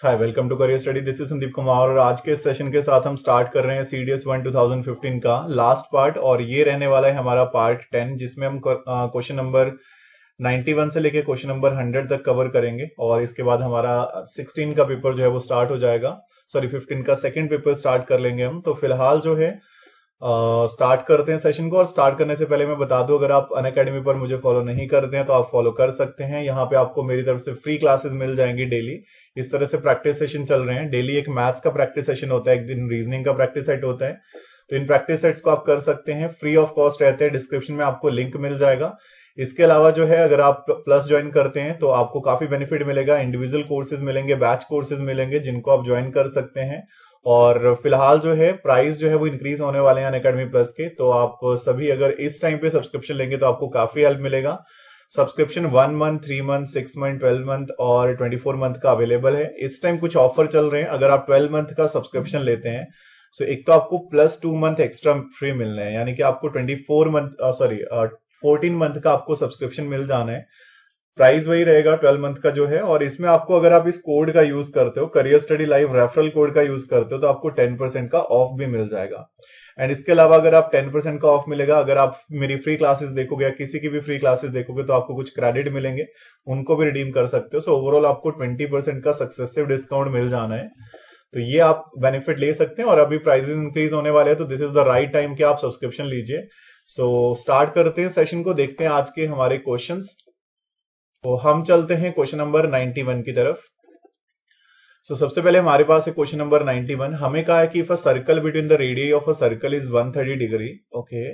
Hi, welcome to career study. This is Sandeep Kumar और आज के सेशन के साथ हम स्टार्ट कर रहे हैं सीडीएस 1 2015 का लास्ट पार्ट और ये रहने वाला है हमारा पार्ट 10 जिसमें हम क्वेश्चन नंबर 91 से लेके क्वेश्चन नंबर 100 तक कवर करेंगे और इसके बाद हमारा 16 का पेपर जो है वो स्टार्ट हो जाएगा। सॉरी 15 का सेकंड पेपर स्टार्ट कर लेंगे हम। तो फिलहाल जो है स्टार्ट करते हैं सेशन को। और स्टार्ट करने से पहले मैं बता दूं, अगर आप अनअकैडमी पर मुझे फॉलो नहीं करते हैं तो आप फॉलो कर सकते हैं। यहाँ पे आपको मेरी तरफ से फ्री क्लासेस मिल जाएंगी डेली। इस तरह से प्रैक्टिस सेशन चल रहे हैं। डेली एक मैथ्स का प्रैक्टिस सेशन होता है, एक दिन रीजनिंग का प्रैक्टिस सेट होता है। तो इन प्रैक्टिस सेट्स को आप कर सकते हैं, फ्री ऑफ कॉस्ट रहते हैं। डिस्क्रिप्शन में आपको लिंक मिल जाएगा। इसके अलावा जो है, अगर आप प्लस ज्वाइन करते हैं तो आपको काफी बेनिफिट मिलेगा। इंडिविजुअल कोर्सेज मिलेंगे, बैच कोर्सेज मिलेंगे जिनको आप ज्वाइन कर सकते हैं। और फिलहाल जो है प्राइस जो है वो इंक्रीज होने वाले हैं अनअकैडमी प्लस के। तो आप सभी अगर इस टाइम पे सब्सक्रिप्शन लेंगे तो आपको काफी हेल्प मिलेगा। Subscription 1 month, 3 month, 6 month, 12 month और 24 मंथ का अवेलेबल है। इस टाइम कुछ ऑफर चल रहे हैं। अगर आप 12 मंथ का सब्सक्रिप्शन लेते हैं तो एक तो आपको प्लस 2 मंथ एक्स्ट्रा फ्री मिलने हैं, यानी कि आपको 14 मंथ का आपको सब्सक्रिप्शन मिल जाना है। प्राइस वही रहेगा 12 मंथ का जो है। और इसमें आपको, अगर आप इस कोड का यूज करते हो, career study live referral code का यूज करते हो, तो आपको 10% का ऑफ भी मिल जाएगा। एंड इसके अलावा अगर आप 10% का ऑफ मिलेगा, अगर आप मेरी फ्री क्लासेस देखोगे या किसी की भी फ्री क्लासेस देखोगे तो आपको कुछ क्रेडिट मिलेंगे, उनको भी रिडीम कर सकते हो। सो ओवरऑल आपको 20% का सक्सेसिव डिस्काउंट मिल जाना है। तो ये आप बेनिफिट ले सकते हैं। और अभी प्राइसेस इंक्रीज होने वाले हैं तो this is the right time कि आप सब्सक्रिप्शन लीजिए। सो स्टार्ट करते हैं सेशन को, देखते हैं आज के हमारे क्वेश्चंस। तो हम चलते हैं क्वेश्चन नंबर 91 की तरफ। सबसे पहले हमारे पास है क्वेश्चन नंबर 91। हमें कहा है कि if a circle between the radius of a circle is 130 degree, okay,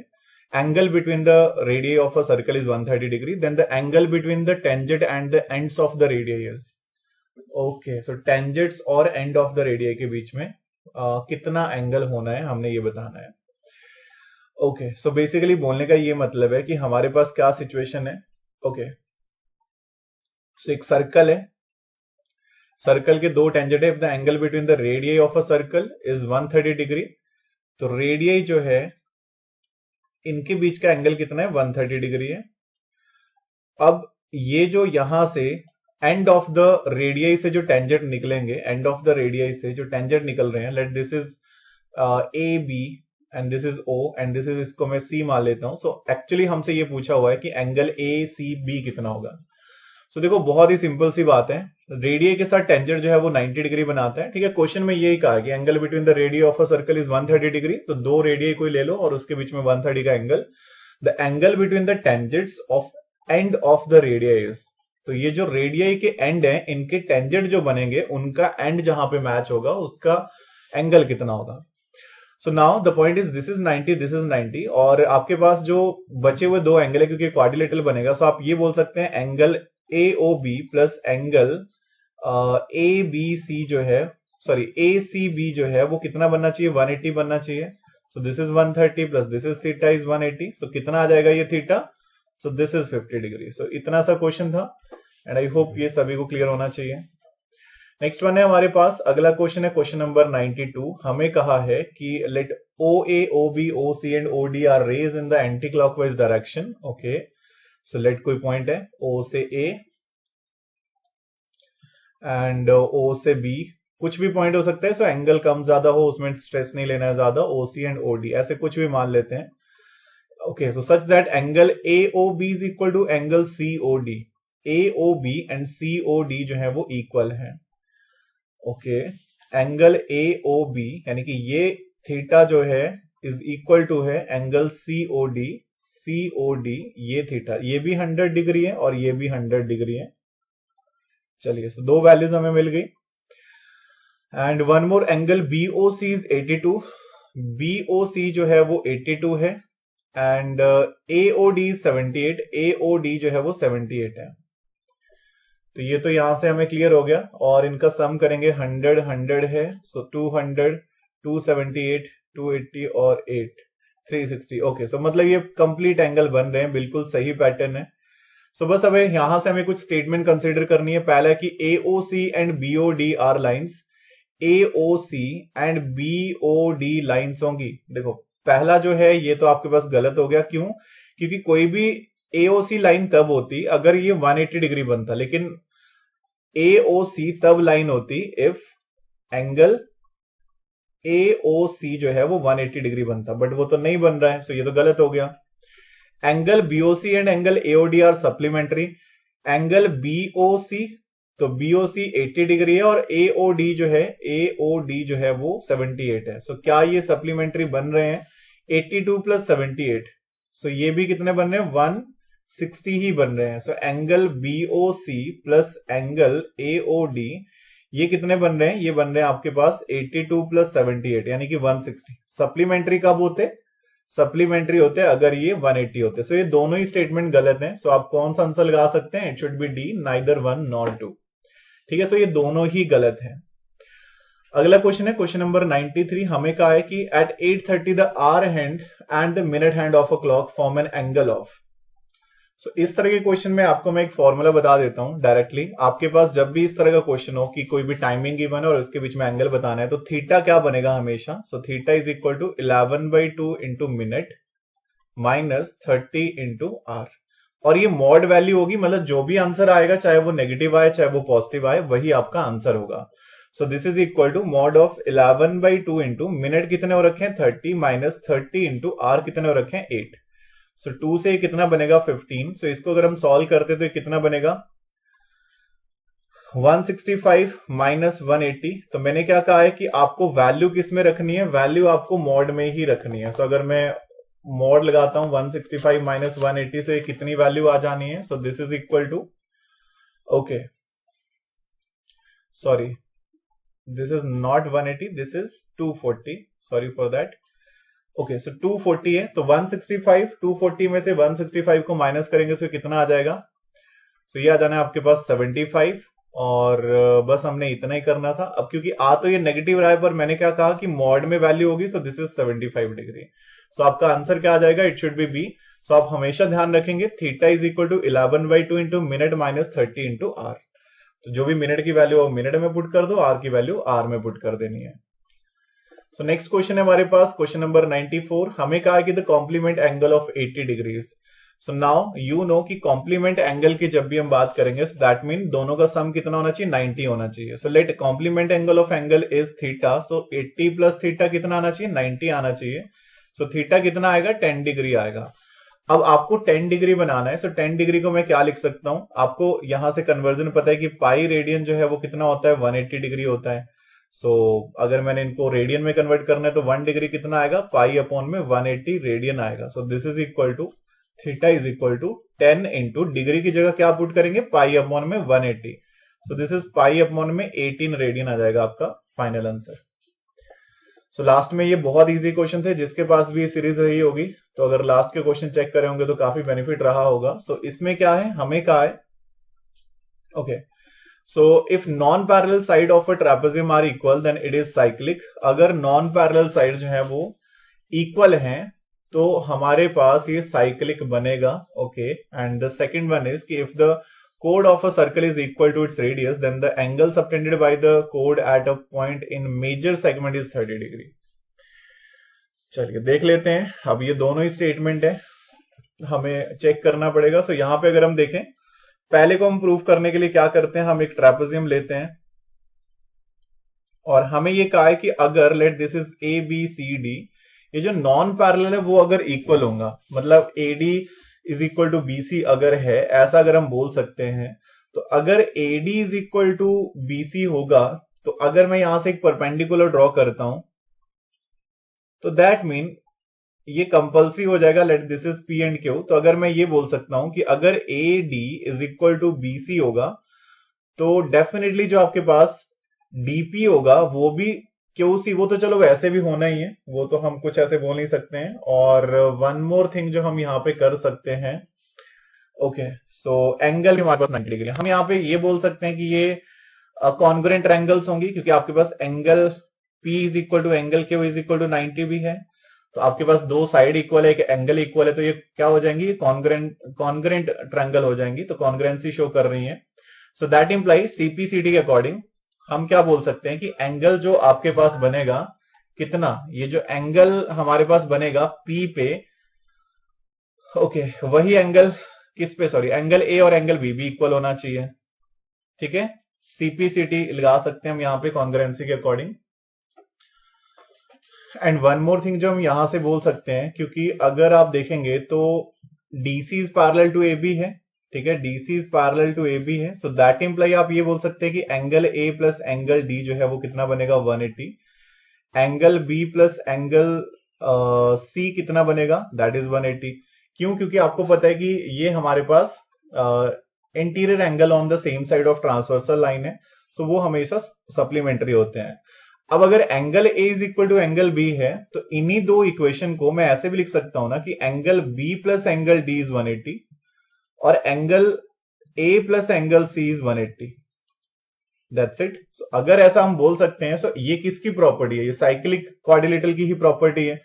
angle between the radius of a circle is 130 degree, then the angle between the tangent and the ends of the radius, okay. So tangents और end of the radius के बीच में कितना angle होना है, हमने ये बताना है। ओके, सो बेसिकली बोलने का ये मतलब है कि हमारे पास क्या सिचुएशन है। ओके, सो एक सर्कल है, सर्कल के दो टेंजेंट है। The angle between the radius of a circle is 130 degree. तो रेडियस जो है, इनके बीच का एंगल कितना है, 130 डिग्री है। अब ये जो यहां से एंड ऑफ द रेडियस से जो टेंजेंट निकलेंगे, एंड ऑफ द रेडियस से जो टेंजेंट निकल रहे हैं, let this is A B and this is O and this is, इसको मैं सी मान लेता हूं। सो एक्चुअली हमसे ये पूछा हुआ है कि एंगल ए सी बी कितना होगा। सो देखो, बहुत ही सिंपल सी बात है। रेडियस के साथ टेंजेंट जो है वो 90 डिग्री बनाता है, ठीक है। क्वेश्चन में यही कहा कि angle between the radius of a circle is 130 degree. तो दो रेडियस कोई ले लो और उसके बीच में 130 का angle. The angle between the tangents of and of the radius, तो ये जो रेडियस के एंड है, इनके टेंजेंट जो बनेंगे, उनका एंड जहां पे मैच होगा उसका एंगल कितना होगा। So now the point is this is 90, this is 90, और आपके पास जो बचे हुए दो एंगल है, क्योंकि क्वाड्रिलेटरल बनेगा, सो आप ये बोल सकते हैं angle A O B plus angle A B C जो है, सॉरी ए सी बी जो है वो कितना बनना चाहिए, 180 बनना चाहिए। So this is 130 plus this is theta is 180। So कितना आ जाएगा ये theta, so this is 50 degree. So इतना सा क्वेश्चन था एंड आई होप ये सभी को क्लियर होना चाहिए। नेक्स्ट वन है हमारे पास, अगला क्वेश्चन है क्वेश्चन नंबर 92। हमें कहा है कि let O A O B O C and O D are rays in the anticlockwise direction, okay. So let कोई पॉइंट है ओ से ए एंड ओ से बी, कुछ भी पॉइंट हो सकता है। सो एंगल कम ज्यादा हो, उसमें स्ट्रेस नहीं लेना है ज्यादा। ओ सी एंड ओ डी ऐसे कुछ भी मान लेते हैं, okay. So such that angle A O B is equal to angle C O D. A O B and C O D जो है वो इक्वल है, okay. Angle A O B यानी कि ये थीटा जो है इज इक्वल टू है angle C O D. C O D ये थीटा, ये भी 100 डिग्री है और ये भी 100 डिग्री है। चलिए, सो दो वैल्यूज हमें मिल गई। And one more angle B O C is 82। B O C जो है वो 82 है and A O D 78। A O D जो है वो 78 है। तो ये तो यहां से हमें क्लियर हो गया। और इनका सम करेंगे, 100 100 है, सो 200, 278, 280 और 8, 360, ओके। सो मतलब ये कंप्लीट एंगल बन रहे हैं, बिल्कुल सही पैटर्न है। सो बस अब यहां से हमें कुछ स्टेटमेंट कंसीडर करनी है। पहला है कि AOC and BOD are lines. AOC and BOD lines होंगी। देखो, पहला जो है ये तो आपके पास गलत हो गया। क्यों? क्योंकि कोई भी एओसी लाइन तब होती अगर ये 180 डिग्री बनता, लेकिन AOC तब लाइन होती इफ एंगल AOC जो है वो 180 डिग्री बनता, बट वो तो नहीं बन रहा है, सो ये तो गलत हो गया। Angle BOC and angle AOD are supplementary. Angle BOC, तो BOC 80 डिग्री है और AOD जो है वो 78 है। सो क्या ये सप्लीमेंट्री बन रहे हैं? 82 प्लस 78, सो ये भी कितने बन रहे हैं? 160 ही बन रहे हैं। So angle BOC plus angle AOD ये कितने बन रहे हैं? ये बन रहे हैं आपके पास 82 प्लस 78 यानी कि 160। सप्लीमेंट्री कब होते? सप्लीमेंट्री होते अगर ये 180 होते। सो ये दोनों ही स्टेटमेंट गलत हैं। सो आप कौन सा आंसर लगा सकते हैं? It should be D, neither 1 nor 2। ठीक है, सो ये दोनों ही गलत हैं। अगला क्वेश्चन है क्वेश्चन नंबर 93। हमें कहा है कि at 8:30 the hour hand and the minute hand of a clock form an angle of. So इस तरह के क्वेश्चन में आपको मैं एक फॉर्मूला बता देता हूं डायरेक्टली। आपके पास जब भी इस तरह का क्वेश्चन हो कि कोई भी टाइमिंग गिवन है और उसके बीच में एंगल बताना है, तो थीटा क्या बनेगा हमेशा? So theta is equal to 11/2 into minute minus 30 into R. और ये मॉड वैल्यू होगी, मतलब जो भी आंसर आएगा चाहे वो नेगेटिव आए चाहे वो पॉजिटिव आए, वही आपका आंसर होगा। So this is equal to mod of 11/2 into minute कितने हो रखे हैं? 30 माइनस 30 इंटू आर कितने हो रखे हैं? 8। सो 2 से कितना बनेगा? 15। सो इसको अगर हम सॉल्व करते तो ये कितना बनेगा? 165 माइनस 180। तो मैंने क्या कहा है कि आपको वैल्यू किस में रखनी है? वैल्यू आपको मॉड में ही रखनी है। सो अगर मैं मॉड लगाता हूं 165 माइनस 180, से कितनी वैल्यू आ जानी है? So this is equal to, okay sorry, this is not 180, this is 240, sorry for that. Okay, so 240 है, तो 165 240 में से 165 को माइनस करेंगे तो कितना आ जाएगा? सो ये आ जाना है आपके पास 75। और बस हमने इतना ही करना था। अब क्योंकि आ तो ये नेगेटिव रहा है, पर मैंने क्या कहा कि मॉड में वैल्यू होगी, so this is 75 degree. So आपका आंसर क्या आ जाएगा? It should be B. So आप हमेशा ध्यान रखेंगे theta is equal to 11/2 into minute minus 30 into R. तो जो भी मिनट की वैल्यू हो मिनट में पुट कर दो, आर की वैल्यू आर में पुट कर देनी है। सो नेक्स्ट क्वेश्चन है हमारे पास क्वेश्चन नंबर 94। हमें कहा कि the complement angle of 80 degrees. So now you know कि कॉम्प्लीमेंट एंगल की जब भी हम बात करेंगे, सो दैट मीन दोनों का सम कितना होना चाहिए? 90 होना चाहिए। So let complement angle of angle is theta. So 80 plus theta कितना आना चाहिए? 90 आना चाहिए। सो थीटा कितना आएगा? 10 डिग्री आएगा। अब आपको 10 डिग्री बनाना है। सो 10 डिग्री को मैं क्या लिख सकता हूं? आपको यहां से कन्वर्जन पता है कि पाई रेडियन जो है वो कितना होता है? 180 डिग्री होता है। सो अगर मैंने इनको रेडियन में कन्वर्ट करना है तो 1 डिग्री कितना आएगा? पाई अपॉन में 180 रेडियन आएगा। So this is equal to theta is equal to 10 into degree की जगह क्या पुट करेंगे? पाई अपॉन में 180। So this is pi upon में 18 रेडियन आ जाएगा आपका फाइनल आंसर। सो लास्ट में ये बहुत इजी क्वेश्चन थे, जिसके पास भी ये सीरीज रही होगी तो अगर लास्ट के क्वेश्चन चेक करे होंगे तो काफी बेनिफिट रहा होगा। सो इसमें क्या है? हमें कहा है, okay, so if non parallel side of a trapezium are equal then it is cyclic. अगर नॉन पैरेलल साइड जो है वो इक्वल हैं तो हमारे पास ये साइक्लिक बनेगा। Okay, and the second one is कि if the chord of a circle is equal to its radius then the angle subtended by the chord at a point in major segment is 30 degree. चलिए देख लेते हैं। अब ये दोनों ही statement है, हमें चेक करना पड़ेगा। सो यहां पे अगर हम देखें, पहले को हम प्रूव करने के लिए क्या करते हैं? हम एक ट्रेपेजियम लेते हैं और हमें ये कहा है कि अगर let this is A B C D, ये जो नॉन पैरेलल है वो अगर इक्वल होगा, मतलब AD is equal to BC अगर है, ऐसा अगर हम बोल सकते हैं, तो अगर AD is equal to BC होगा, तो अगर मैं यहां से एक परपेंडिकुलर ड्रॉ करता हूं तो दैट मीन ये कंपल्सरी हो जाएगा। Late this is P and Q। तो अगर मैं ये बोल सकता हूं कि अगर AD is equal to BC होगा तो डेफिनेटली जो आपके पास DP होगा वो भी QC, वो तो चलो वैसे भी होना ही है, वो तो हम कुछ ऐसे बोल नहीं सकते हैं। और वन मोर थिंग जो हम यहाँ पे कर सकते हैं, ओके, सो एंगल हमारे पास 90 डिग्री, हम यहाँ पे ये बोल सकते हैं कि ये कॉन्ग्रुएंट एंगल्स होंगी, क्योंकि आपके पास angle P is equal to angle Q is equal to 90 भी है। तो आपके पास दो साइड इक्वल है, एक एंगल इक्वल है, तो ये क्या हो जाएंगी? कॉन्ग्रुएंट ट्रायंगल हो जाएंगी, तो कॉन्ग्रुएंसी शो कर रही है। सो दैट इंप्लाई CPCD के अकॉर्डिंग हम क्या बोल सकते हैं कि एंगल जो आपके पास बनेगा कितना, ये जो एंगल हमारे पास बनेगा P पे, ओके, वही एंगल किस पे? सॉरी, एंगल A और एंगल B भी इक्वल होना चाहिए। ठीक है, सीपीसीटी लगा सकते हैं हम यहाँ पे कॉन्ग्रुएंसी के according. And one more thing जो हम यहां से बोल सकते हैं, क्योंकि अगर आप देखेंगे तो DC is parallel to AB है, ठीक है, DC is parallel to AB है, सो दैट इंप्लाई आप ये बोल सकते हैं कि angle A plus angle D जो है वो कितना बनेगा 180, angle B plus angle C कितना बनेगा, दैट इज 180। क्यों? क्योंकि आपको पता है कि ये हमारे पास interior angle on the same side of transversal line है, सो वो हमेशा सप्लीमेंट्री होते हैं। अब अगर angle A is equal to angle B है तो इन्हीं दो इक्वेशन को मैं ऐसे भी लिख सकता हूं ना कि angle B plus angle D is 180 और angle A plus angle C is 180। That's it. So अगर ऐसा हम बोल सकते हैं, सो ये किसकी प्रॉपर्टी है? ये साइक्लिक क्वाड्रिलेटरल की ही प्रॉपर्टी है,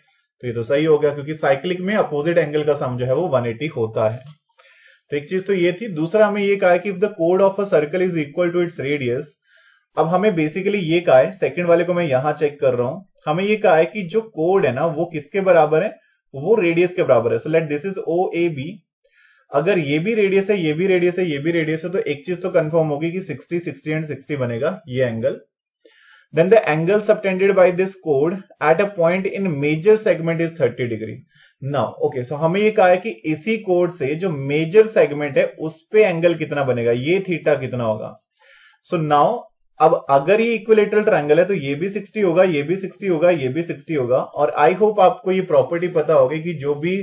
तो ये तो सही हो गया, क्योंकि साइक्लिक में अपोजिट एंगल का सम जो है वो 180 होता है। तो एक चीज तो ये थी। दूसरा हमें ये कहा है कि इफ द कोड of a circle is equal to its radius. अब हमें बेसिकली ये कहा है, सेकंड वाले को मैं यहां चेक कर रहा हूं, हमें ये कहा है कि जो कोड है ना वो किसके बराबर है? वो रेडियस के बराबर है। So let this is O A B. अगर ये भी रेडियस है, ये भी रेडियस है, ये भी रेडियस है, तो एक चीज तो कंफर्म होगी कि 60 60 एंड 60 बनेगा ये एंगल। Then the angle subtended by this कोड at a point in major segment is 30 degree. Now okay, so हमें ये कहा है कि इसी कोड से जो मेजर सेगमेंट है उस पे एंगल कितना बनेगा, ये थीटा कितना होगा। सो नाउ अब अगर ये इक्विलेटरल ट्रायंगल है तो ये भी 60 होगा, ये भी 60 होगा, ये भी 60 होगा। और आई होप आपको ये प्रॉपर्टी पता होगी कि जो भी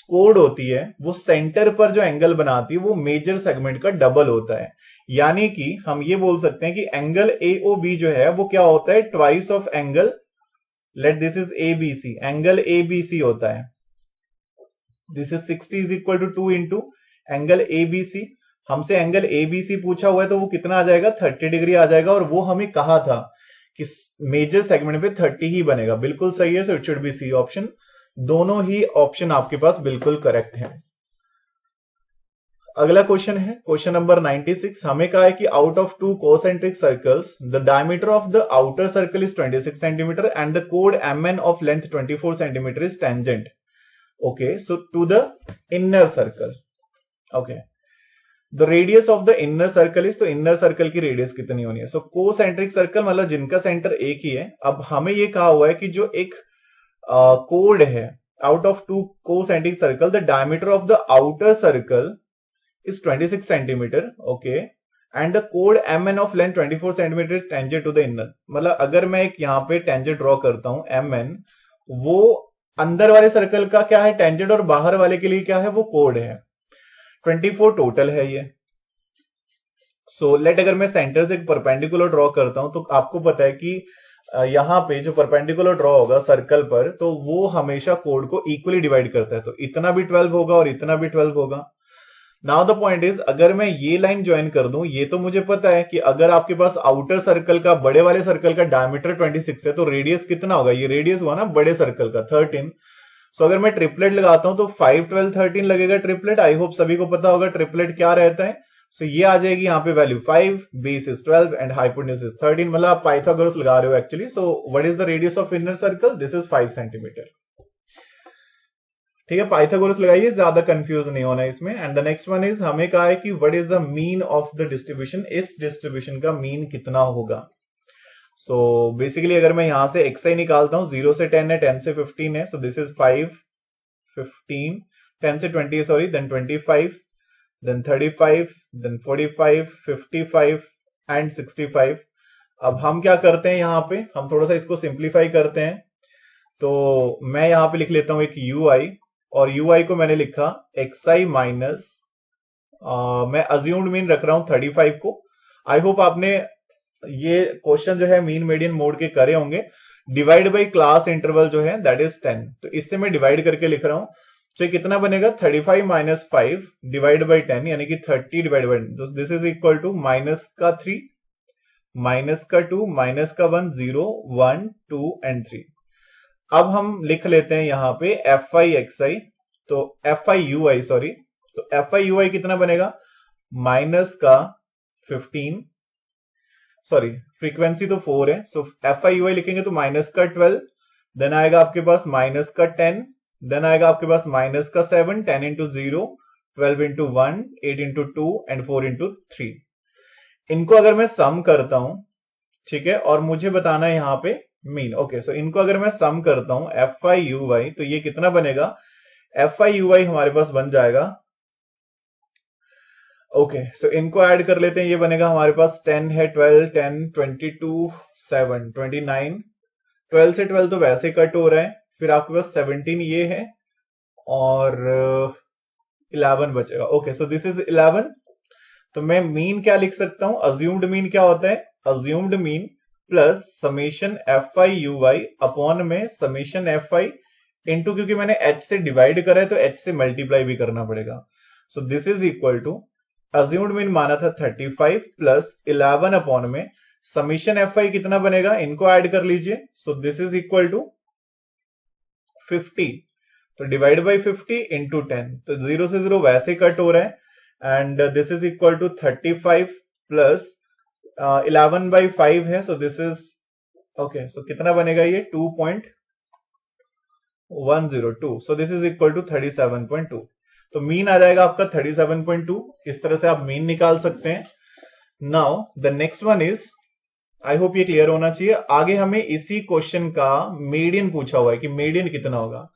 कोड होती है वो सेंटर पर जो एंगल बनाती है वो मेजर सेगमेंट का डबल होता है। यानी कि हम ये बोल सकते हैं कि एंगल एओबी जो है वो क्या होता है? Twice of angle, let this is ABC, angle ABC होता है। This is 60 is equal to 2 into angle ABC. हमसे एंगल एबीसी पूछा हुआ है तो वो कितना आ जाएगा? 30 डिग्री आ जाएगा। और वो हमें कहा था कि मेजर सेगमेंट पे 30 ही बनेगा। बिल्कुल सही है, so it should be C option. दोनों ही ऑप्शन आपके पास बिल्कुल करेक्ट है। अगला क्वेश्चन है क्वेश्चन नंबर 96। हमें कहा है कि out of two concentric circles the diameter of the outer circle is 26 centimetre and the कोड mn of length 24 centimetre is tangent, okay, so to the inner circle. Okay, the radius of the inner circle is, तो inner circle की रेडियस कितनी होनी है? सो concentric circle मतलब जिनका centre एक ही है। अब हमें ये कहा हुआ है कि जो एक कोड है out of two concentric circle the diameter of the outer circle is 26 centimetre, okay, and the कोड mn of length 24 centimetre is tangent to the inner. मतलब अगर मैं एक यहां पे टेंजेंट ड्रॉ करता हूं mn, वो अंदर वाले सर्कल का क्या है टेंजेंट और बाहर वाले के लिए क्या है वो कोड है। 24 टोटल है ये। सो लेट अगर मैं सेंटर से एक परपेंडिकुलर ड्रॉ करता हूं तो आपको पता है कि यहां पे जो परपेंडिकुलर ड्रॉ होगा सर्कल पर तो वो हमेशा कोड को इक्वली डिवाइड करता है। तो इतना भी 12 होगा और इतना भी 12 होगा। नाउ द पॉइंट इज, अगर मैं ये लाइन ज्वाइन कर दूं, ये तो मुझे पता है कि अगर आपके पास आउटर सर्कल का, बड़े वाले सर्कल का डायमीटर 26 है तो रेडियस कितना होगा? ये रेडियस हुआ ना बड़े सर्कल का 13। सो अगर मैं ट्रिपलेट लगाता हूं तो 5 12 13 लगेगा ट्रिपलेट। आई होप सभी को पता होगा ट्रिपलेट क्या रहता है। सो ये आ जाएगी यहाँ पे value 5, base is 12 and hypotenuse is 13। मतलब आप पाइथागोरस लगा रहे हो actually. So what is the radius of inner circle? This is 5 centimetre. ठीक है, पाइथागोरस लगाइए, ज्यादा कंफ्यूज नहीं होना इसमें। And the next one is, हमें कहा है कि what is the mean of the distribution? इस डिस्ट्रीब्यूशन का मीन कितना होगा? सो बेसिकली अगर मैं यहां से xi निकालता हूं, 0 से 10 है, 10 से 15 है, सो दिस इज 5 15, 10 से 20 है, sorry, then 25, then 35, then 45, 55 and 65। अब हम क्या करते हैं यहाँ पे, हम थोड़ा सा इसको सिंप्लीफाई करते हैं। तो मैं यहां पे लिख लेता हूं एक ui, और ui को मैंने लिखा xi माइनस, मैं अज्यूम्ड मीन रख रहा हूं 35 को। आई होप आपने ये क्वेश्चन जो है मीन मीडियन मोड के करे होंगे। डिवाइड बाई क्लास इंटरवल जो है दैट इज 10, तो इससे मैं डिवाइड करके लिख रहा हूं। तो कितना बनेगा? 35 माइनस 5 डिवाइड बाई 10, यानी कि 30 डिवाइड बाई 10। तो this is equal to minus का 3, माइनस का 2, माइनस का 1, 0 1 2 एंड 3। अब हम लिख लेते हैं यहां पे fi xi, तो fi ui, सॉरी, तो fi ui कितना बनेगा? माइनस का 15, सॉरी फ्रीक्वेंसी तो 4 है, सो fi ui लिखेंगे तो माइनस का 12, देन आएगा आपके पास माइनस का 10, देन आएगा आपके पास माइनस का 7, 10 into 0, 12 into 1, 8 into 2 and 4 into 3। इनको अगर मैं सम करता हूं, ठीक है, और मुझे बताना है यहां पे मीन। ओके, सो इनको अगर मैं सम करता हूं एफ आई यू वाई, तो ये कितना बनेगा, एफ आई यू वाई हमारे पास बन जाएगा। ओके, सो इनको ऐड कर लेते हैं, ये बनेगा हमारे पास 10 है, 12, 10, 22, 7, 29, 12 से 12 तो वैसे कट हो रहा है, फिर आपके पास 17 ये है और 11 बचेगा। Okay, so this is 11। तो मैं मीन क्या लिख सकता हूं, अज्यूम्ड मीन क्या होता है, assumed mean plus summation F I U Y upon में समेशन एफ आई इंटू, क्योंकि मैंने एच से डिवाइड करा है तो एच से मल्टीप्लाई भी करना पड़ेगा। So this is equal to, assumed mean माना था 35 प्लस 11 अपॉन में समेशन एफ आई कितना बनेगा, इनको ऐड कर लीजिए। So this is equal to 50, तो डिवाइड बाई 50 इंटू 10, तो 0 से 0 वैसे कट हो रहा है, and this is equal to 35 plus 11 by 5 है, so this is okay, so कितना बनेगा ये 2.102, so this is equal to 37.2। तो मीन आ जाएगा आपका 37.2। इस तरह से आप मीन निकाल सकते हैं। Now the next one is, I hope ये क्लियर होना चाहिए। आगे हमें इसी क्वेश्चन का मीडियन पूछा हुआ है कि मीडियन कितना होगा।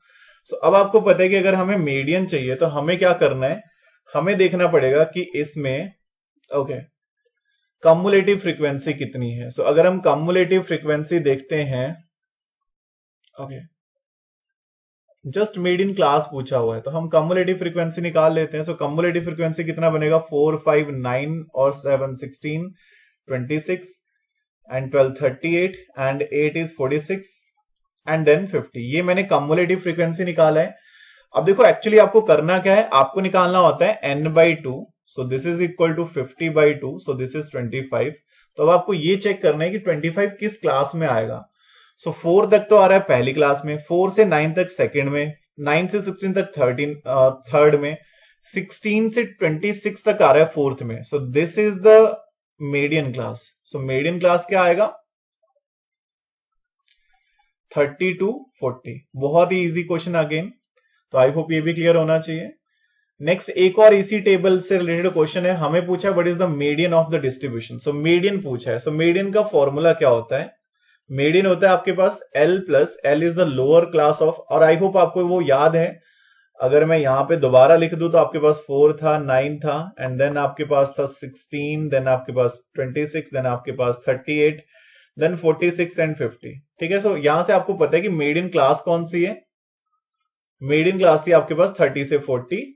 सो अब आपको पता है कि अगर हमें मीडियन चाहिए तो हमें क्या करना है, हमें देखना पड़ेगा कि इसमें ओके कम्युलेटिव फ्रीक्वेंसी कितनी है। सो अगर हम कम्युलेटिव फ्रीक्वेंसी देखते हैं, ओके जस्ट मीडियन क्लास पूछा हुआ है तो हम कम्युलेटिव फ्रीक्वेंसी निकाल लेते हैं। सो कम्युलेटिव फ्रीक्वेंसी कितना बनेगा, 4, 5, 9 और 7, 16, 26 and 12, 38 and 8 is 46 and then 50। ये मैंने कम्युलेटिव फ्रीक्वेंसी निकाला है। अब देखो एक्चुअली आपको करना क्या है, आपको निकालना होता है n/2, so this is equal to 50/2, so this is 25। तो अब आपको ये चेक करना है कि 25 किस क्लास में आएगा। सो 4 तक तो आ रहा है पहली क्लास में, 4 से 9 तक सेकंड में, 9 से 16 तक थर्ड में, 16 से 26 तक आ रहा है फोर्थ में। सो this is the median class. So median class क्या आएगा, 30 to 40। बहुत ही इजी क्वेश्चन अगेन, तो आई होप ये भी क्लियर होना चाहिए। नेक्स्ट एक और इसी टेबल से रिलेटेड क्वेश्चन है, हमें पूछा what is the median of the distribution. So median पूछा है, सो मीडियन का फॉर्मूला क्या होता है, मीडियन होता है आपके पास L plus L is the lower class of, और आई होप आपको वो याद है। अगर मैं यहां पे दोबारा लिख दूं तो आपके पास 4 था, 9 था, एंड देन आपके पास था 16, देन आपके पास 26, देन आपके पास 38, देन 46 एंड 50। ठीक है, सो यहां से आपको पता है कि मीडियन क्लास कौन सी है, मीडियन क्लास थी आपके पास 30 से 40।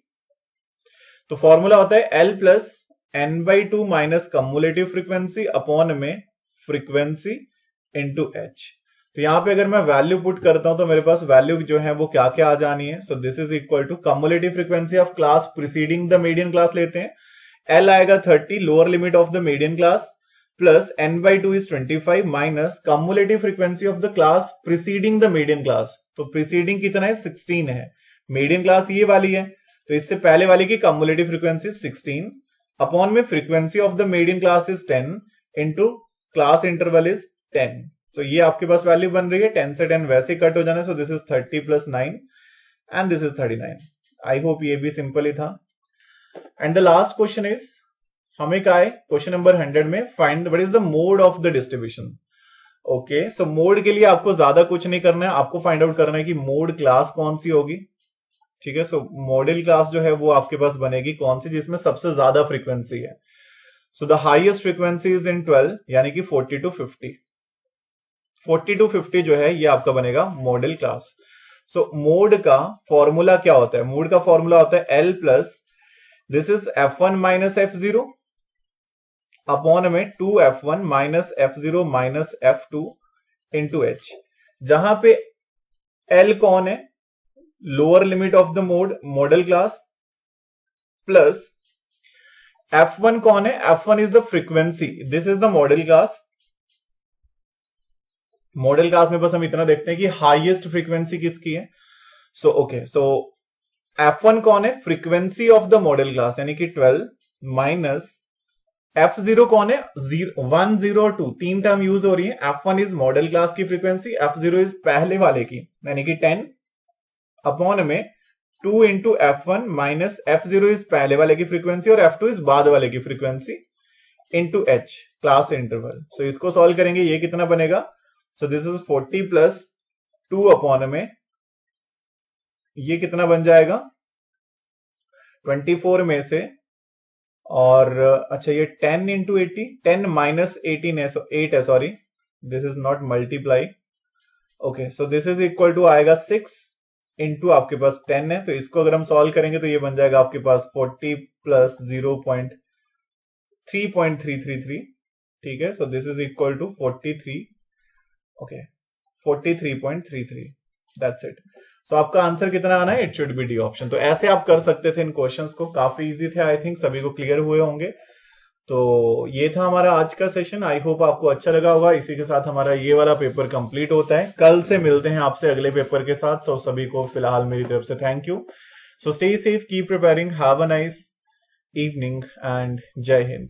तो फॉर्मूला होता है L plus n/2 minus cumulative frequency upon में फ्रीक्वेंसी इंटू एच। तो यहां पे अगर मैं वैल्यू पुट करता हूं तो मेरे पास वैल्यू जो है वो क्या क्या आ जानी है। So this is equal to cumulative frequency of class preceding the median class लेते हैं, एल आएगा 30 lower limit of the median class, plus n/2 is 25 minus cumulative frequency of the class preceding the median class. तो preceding कितना है, 16 है, median class ये वाली है, तो इससे पहले वाली की कम्युलेटिव फ्रीक्वेंसी 16 अपॉन में frequency of the median class is 10 into class interval is 10। तो ये आपके पास वैल्यू बन रही है, 10 से 10 वैसे कट हो जाना। सो this is 30 plus 9 and this is 39। I hope ये भी सिंपल ही था। And the last question is, हमें क्या है क्वेश्चन नंबर 100 में, find what is the mode of the distribution. Okay, so mode के लिए आपको ज्यादा कुछ नहीं करना है, आपको फाइंड आउट करना है कि मोड क्लास कौन सी होगी। ठीक है, सो मॉडल क्लास जो है वो आपके पास बनेगी कौन सी, जिसमें सबसे ज्यादा फ्रीक्वेंसी है। So the highest frequency is in 12, यानी कि 40 to 50। 40 to 50 जो है ये आपका बनेगा मॉडल क्लास। सो मोड का फॉर्मूला क्या होता है, मोड का फॉर्मूला होता है L plus this is F1 minus F0 upon में 2F1 minus F0 minus F2 into H, जहां पे L कौन है, lower limit of the mode model class, plus F1 कौन है, F1 is the frequency, this is the model class. Model class में बस हम इतना देखते हैं कि हाईएस्ट फ्रीक्वेंसी किसकी है। सो ओके, सो F1 कौन है, frequency of the model class यानी कि 12 माइनस F0 कौन है, 102, 3 टर्म यूज हो रही है। F1 इज मॉडल क्लास की फ्रीक्वेंसी, F0 इज पहले वाले की यानी कि 10 अपॉन में 2 into F1 minus F0 is पहले वाले की फ्रीक्वेंसी और F2 इज बाद वाले की frequency into h class interval. So इसको सॉल्व करेंगे, ये कितना बनेगा? So this is 40 plus 2 upon में ये कितना बन जाएगा 24 में से, और अच्छा ये 10 इंटू 80, 10 माइनस 18 है, 8 है, sorry this is not multiply. Okay, so this is equal to आएगा 6 इंटू आपके पास 10 है, तो इसको अगर हम सॉल्व करेंगे तो ये बन जाएगा आपके पास 40 प्लस 0.333, ठीक है। So this is equal to 43, okay 43.33, that's it. So आपका आंसर कितना आना है? It should be D option. तो ऐसे आप कर सकते थे इन क्वेश्चंस को, काफी इजी थे, आई थिंक सभी को क्लियर हुए होंगे। तो ये था हमारा आज का सेशन, आई होप आपको अच्छा लगा होगा। इसी के साथ हमारा ये वाला पेपर कंप्लीट होता है, कल से मिलते हैं आपसे अगले पेपर के साथ। सो सभी को फिलहाल मेरी तरफ से thank you. So stay safe, keep preparing, have a nice evening and जय हिंद।